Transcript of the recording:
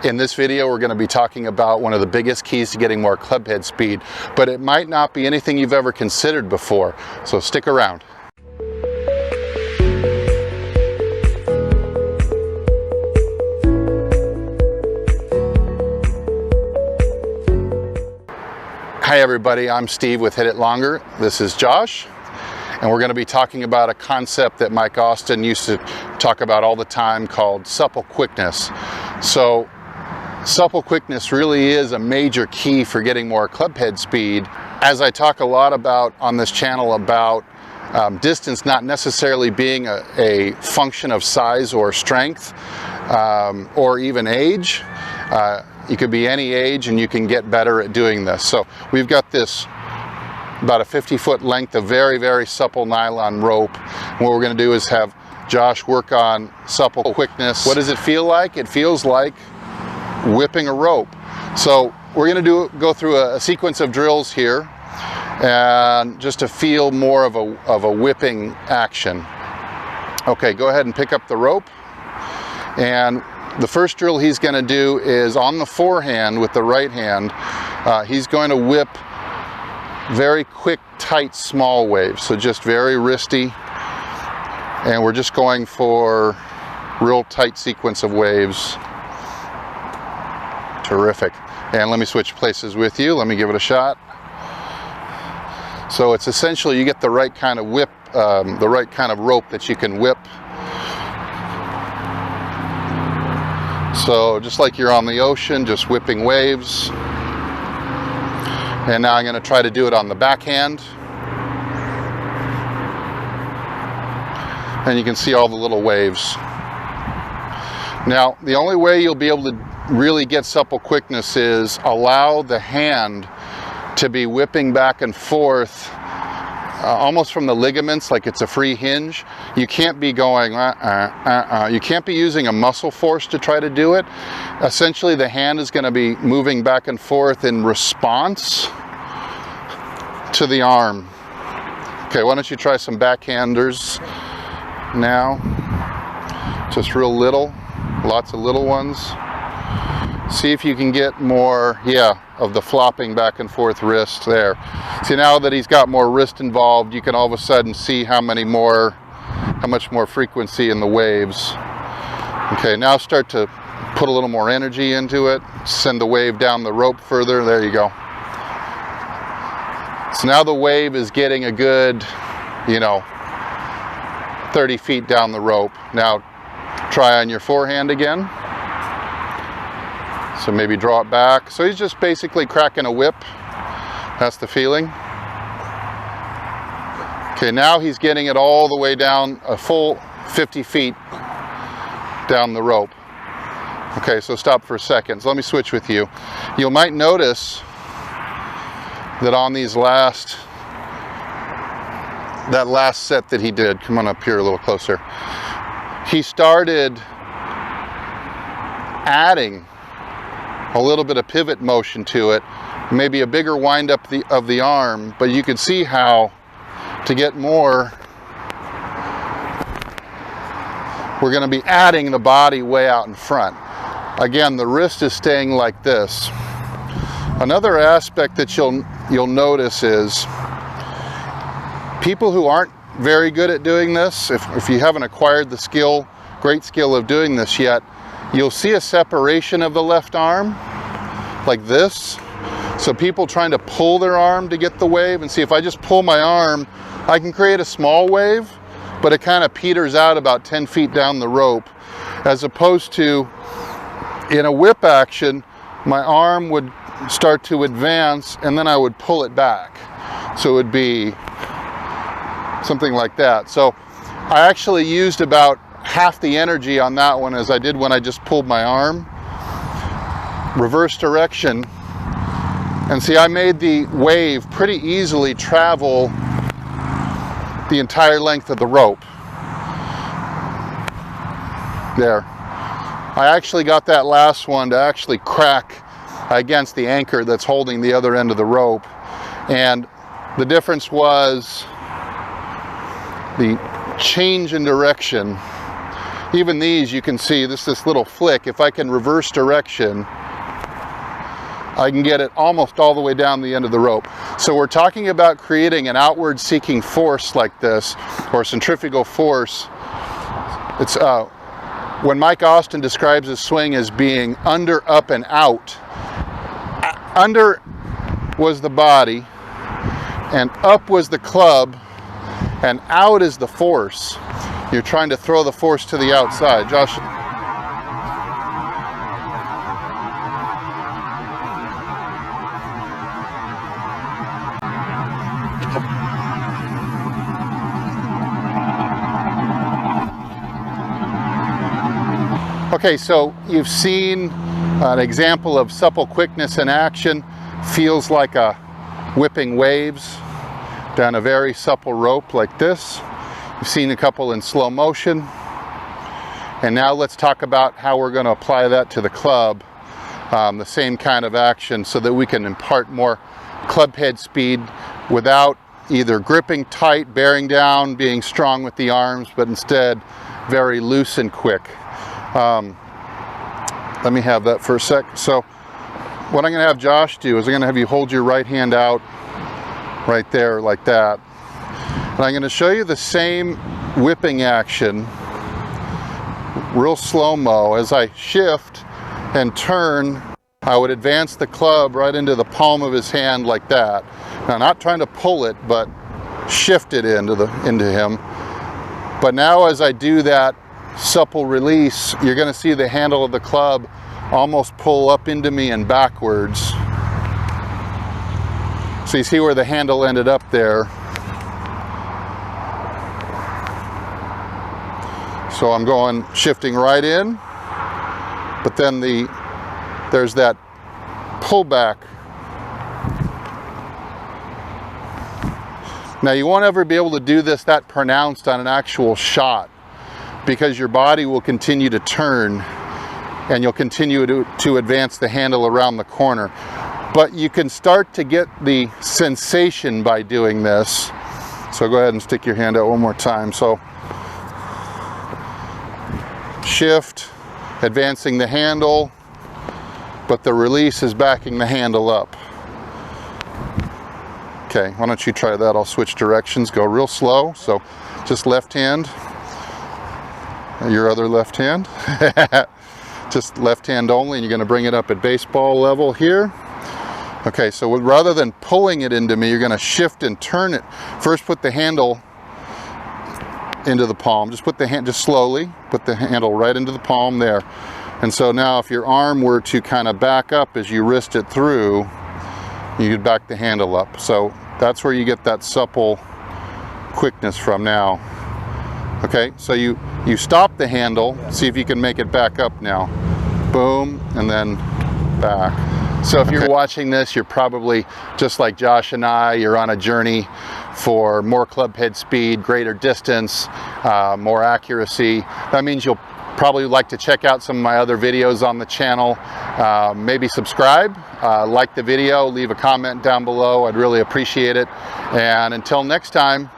In this video, we're going to be talking about one of the biggest keys to getting more clubhead speed, but it might not be anything you've ever considered before, so stick around. Hi everybody, I'm Steve with Hit It Longer. This is Josh, and we're going to be talking about a concept that Mike Austin used to talk about all the time called supple quickness. So supple quickness really is a major key for getting more clubhead speed. As I talk a lot about on this channel about distance not necessarily being a function of size or strength or even age. You could be any age and you can get better at doing this. So we've got this about a 50-foot length of very, very supple nylon rope. And what we're going to do is have Josh work on supple quickness. What does it feel like? It feels like whipping a rope. So we're going to go through a sequence of drills here, and just to feel more of a whipping action. Okay, go ahead and pick up the rope, and the first drill he's going to do is on the forehand with the right hand. He's going to whip very quick, tight, small waves, so just very wristy, and we're just going for real tight sequence of waves. Terrific. And let me switch places with you. Let me give it a shot. So it's essentially you get the right kind of whip, the right kind of rope that you can whip. So just like you're on the ocean, just whipping waves. And now I'm going to try to do it on the backhand. And you can see all the little waves. Now, the only way you'll be able to really get supple quickness is allow the hand to be whipping back and forth almost from the ligaments, like it's a free hinge. You can't be going you can't be using a muscle force to try to do it. Essentially the hand is going to be moving back and forth in response to the arm. Okay, why don't you try some backhanders now? Just real little, lots of little ones. See if you can get more, of the flopping back and forth wrist there. See, now that he's got more wrist involved, you can all of a sudden see how much more frequency in the waves. Okay, now start to put a little more energy into it. Send the wave down the rope further. There you go. So now the wave is getting a good, 30 feet down the rope. Now try on your forehand again. So maybe draw it back. So he's just basically cracking a whip. That's the feeling. Okay, now he's getting it all the way down a full 50 feet down the rope. Okay, so stop for a second. So let me switch with you. You might notice that on these last set that he did, come on up here a little closer, he started adding a little bit of pivot motion to it, maybe a bigger wind up of the arm, but you can see how to get more, we're going to be adding the body way out in front. Again, the wrist is staying like this. Another aspect that you'll notice is people who aren't very good at doing this, if you haven't acquired the great skill of doing this yet, you'll see a separation of the left arm, like this. So people trying to pull their arm to get the wave, and see if I just pull my arm, I can create a small wave, but it kind of peters out about 10 feet down the rope, as opposed to in a whip action, my arm would start to advance and then I would pull it back. So it would be something like that. So I actually used about half the energy on that one as I did when I just pulled my arm. Reverse direction. And see, I made the wave pretty easily travel the entire length of the rope. There. I actually got that last one to actually crack against the anchor that's holding the other end of the rope. And the difference was the change in direction even these, you can see this little flick. If I can reverse direction, I can get it almost all the way down the end of the rope. So we're talking about creating an outward seeking force like this, or centrifugal force. It's when Mike Austin describes his swing as being under, up, and out. Under was the body, and up was the club, and out is the force. You're trying to throw the force to the outside. Josh. Okay, so you've seen an example of supple quickness in action. Feels like a whipping waves down a very supple rope like this. You've seen a couple in slow motion. And now let's talk about how we're going to apply that to the club. The same kind of action so that we can impart more club head speed without either gripping tight, bearing down, being strong with the arms, but instead very loose and quick. Let me have that for a sec. So what I'm going to have Josh do is I'm going to have you hold your right hand out right there like that. And I'm going to show you the same whipping action, real slow-mo. As I shift and turn, I would advance the club right into the palm of his hand like that. Now, not trying to pull it, but shift it into him. But now as I do that supple release, you're going to see the handle of the club almost pull up into me and backwards. So you see where the handle ended up there. So I'm going, shifting right in, but then there's that pullback. Now you won't ever be able to do this that pronounced on an actual shot, because your body will continue to turn and you'll continue to advance the handle around the corner. But you can start to get the sensation by doing this. So go ahead and stick your hand out one more time. So shift, advancing the handle, but the release is backing the handle up. Okay, why don't you try that? I'll switch directions, go real slow. So just left hand. Your other left hand. Just left hand only, and you're going to bring it up at baseball level here. Okay, so rather than pulling it into me, you're going to shift and turn it. First put the handle into the palm. Just put the hand, just slowly put the handle right into the palm there. And so now if your arm were to kind of back up as you wrist it through, you could back the handle up. So that's where you get that supple quickness from now. Okay, so you stop the handle, see if you can make it back up now. Boom, and then back. So if you're watching this, you're probably just like Josh and I, you're on a journey for more club head speed, greater distance, more accuracy. That means you'll probably like to check out some of my other videos on the channel. Maybe subscribe, like the video, leave a comment down below. I'd really appreciate it. And until next time,